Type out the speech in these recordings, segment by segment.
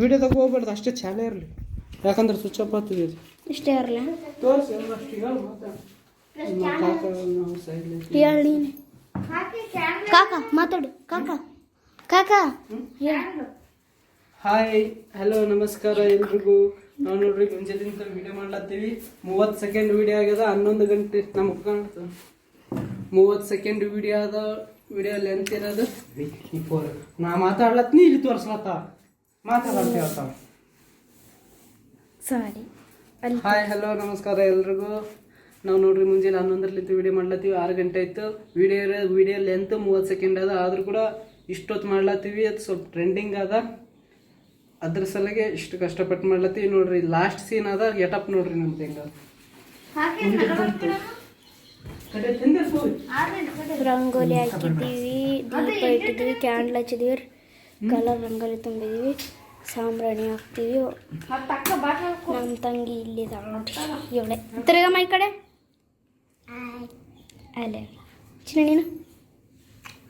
ವಿಡಿಯೋದಾಗ ಹೋಗ್ಬಾರ್ದು, ಅಷ್ಟೇ ಚಾಲೇ ಇರಲಿ, ಯಾಕಂದ್ರೆ ಸ್ವಿಚ್ ಆಫ್ ಆಗ್ತದೆ ಅದು. ಇಷ್ಟೇ ಇರಲ್ಲ ತೋರಿಸಿ ಹೇಳಿ ಕಾಕ ಮಾತಾಡು ಕಾಕ ಕಾಕ ಹಾಯ್ ಹಲೋ ನಮಸ್ಕಾರ ಎಲ್ರಿಗೂ. ನಾವು ನೋಡ್ರಿ ಮುಂಜಾನಿಂದ ವಿಡಿಯೋ ಮಾಡ್ಲತ್ತೀವಿ. 30 ಸೆಕೆಂಡ್ ವಿಡಿಯೋ ಆಗ್ಯದ. 11 ಗಂಟೆ ನಮಗೆ ಕಾಣ್ತದೆ. 30 ಸೆಕೆಂಡ್ ವಿಡಿಯೋ ಅದ. ವಿಡಿಯೋ ಲೆಂತ್ ಇರೋದು ನಾ ಮಾತಾಡ್ಲತ್ತೀನಿ, ಇಲ್ಲಿ ತೋರಿಸ್ಲತ್ತ ಮಾತಾಡ್ತೀವತ್ತ. ಸಾರಿ. ಹಾಯ್ ಹಲೋ ನಮಸ್ಕಾರ ಎಲ್ರಿಗೂ. ನಾವು ನೋಡ್ರಿ ಮುಂಜಾನೆ 11 ವಿಡಿಯೋ ಮಾಡ್ಲತ್ತೀವಿ. 6 ಗಂಟೆ ಆಯ್ತು. ವಿಡಿಯೋ ಲೆಂತ್ 30 ಸೆಕೆಂಡ್ ಅದ. ಆದ್ರೂ ಕೂಡ ಇಷ್ಟೊತ್ತು ಮಾಡ್ಲತ್ತೀವಿ. ಅದು ಸ್ವಲ್ಪ ಟ್ರೆಂಡಿಂಗ್ ಅದ, ಅದ್ರ ಸಲಗೆ ಇಷ್ಟು ಕಷ್ಟಪಟ್ಟು ಮಾಡ್ಲತ್ತೀವಿ. ನೋಡ್ರಿ ಲಾಸ್ಟ್ ಸೀನ್ ಅದ. ಗೆಟಪ್ ನೋಡ್ರಿ ನಮ್ದು ಹೆಂಗ ರಂಗೋಲಿ ಹಾಕಿದ್ದೀವಿ, ದೀಪ ಇಟ್ಟಿದ್ದೀವಿ, ಕ್ಯಾಂಡಲ್ ಹಚ್ಚಿದ್ದೀವಿ, ಕಲರ್ ರಂಗೋಲಿ ತುಂಬಿದ್ದೀವಿ, ಸಾಂಬ್ರಾಣಿ ಹಾಕ್ತೀವಿ. ನಮ್ಮ ತಂಗಿ ಇಲ್ಲಿ ಇವಳೆ ತಿರ್ಗಮ್ಮ ಈ ಕಡೆ ಅಲ್ಲೇ ಚಿನ್ನ ನೀನು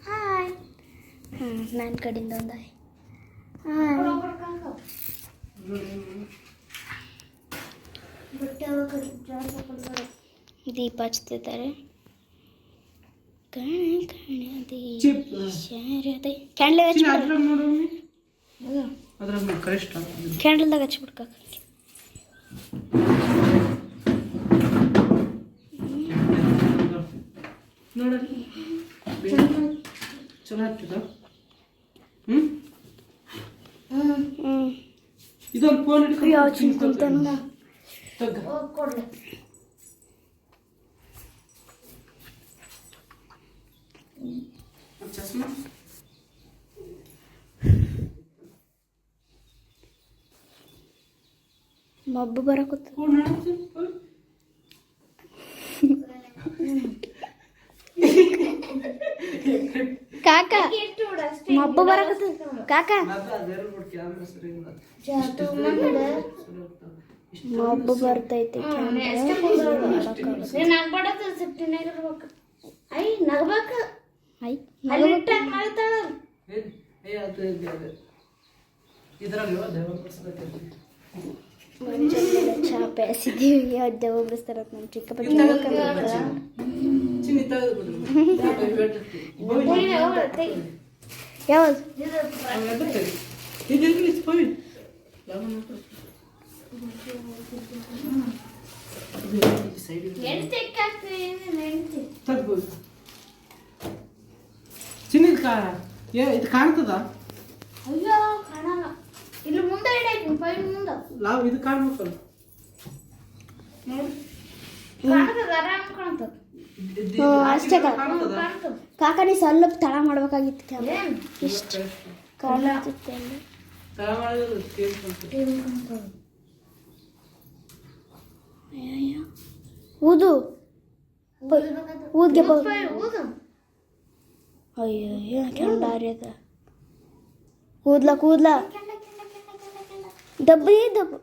ಹಾಯ್. ನನ್ನ ಕಡೆಯಿಂದ ಒಂದು ದೀಪ ಹಚ್ತಿದ್ದಾರೆ. ಕ್ಯಾಂಡಲ್ದಾಗ ಹಚ್ಬಿಡ್ಕ ನೋಡಲ್ಲಿ ಚಲೋ ಆಗ್ತದ. ಇದೊಂದು ಫೋನ್ ಹಿಡ್ಕೊಂಡು ಚಸ್ಮಾ ಮಬ್ಬು ಬರಕತ್ತ. ಕಾಕ ಮಬ್ಬು ಬರಕತ್ತ ಕಾಕ ಮಬ್ಬು ಬರ್ತೈತಿ. ಚಾಪೆ ಹಸಿದ್ದೀವಿ, ದೆವ್ವ ಬಿಡಿಸ್ತಾರ ನಮ್ಮ ಚಿಕ್ಕಪ್ಪ. ಯಾವ್ದು ಚಿನ್ನದ ಇದು ಕಾಣ್ತದ? ಅಯ್ಯೋ ಕಾಣಲ್ಲ. ಇಲ್ಲಿ ಮುಂದೆ ಇಡಾಯ್ತು ಫೈಲ್ ಮುಂದೆ ನಾವು ಇದು ಕಾಣ್ಬೇಕಲ್ಲ. ಅಷ್ಟೇ ಕಾಕ ನೀ ಸ್ವಲ್ಪ ತಳ ಮಾಡ್ಬೇಕಾಗಿತ್ತು. ಇಷ್ಟು ಕಾಣುತ್ತೆ ಊದು ಊದ್ಗೆ ಅಯ್ಯೋ ಕೆಂಡಾರ್ಯದ ಕೂದ್ಲ ಕೂದ್ಲ ದಬ್ಬಿ ದಬ್ಬ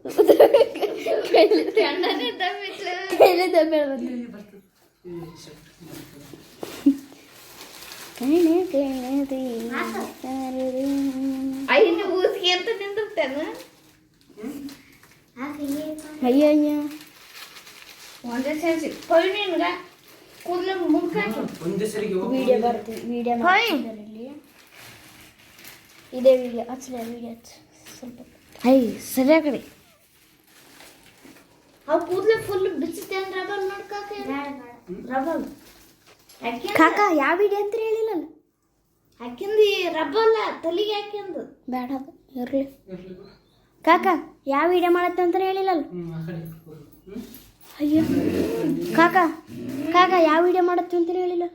ಅಯ್ಯಯ್ಯ ವಿಡಿಯೋ ಬರ್ತೀವಿ. ವಿಡಿಯೋ ಇದೇ ವಿಡಿಯೋ ಹಚ್ಚಲ ವಿಡಿಯೋ ಸ್ವಲ್ಪ ಸರಿಯ ಕಡೆ ಅವು ಕೂದಲು ಫುಲ್ ಬಿಚ್ಚುತ್ತೆ. ರಬಲ್ ನೋಡ್ಕಾಕ ರಬಲ್ ಕಾಕ ಯಾವ ವಿಡಿಯೋ ಅಂತ ಹೇಳಿಲ್ಲ ಹಾಕಿಂದು ರಬ್ಬಲ್ಲ ತಲೆಗೆ ಹಾಕಿಂದು ಬೇಡ ಅದು ಇರಲಿ. ಕಾಕ ಯಾವ ವಿಡಿಯೋ ಮಾಡತ್ತೆ ಅಂತ ಹೇಳಿಲ್ಲ. ಅಯ್ಯೋ ಕಾಕ ಕಾಕ ಯಾವ ವಿಡಿಯೋ ಮಾಡತ್ತೆ ಅಂತ ಹೇಳಿಲ್ಲ.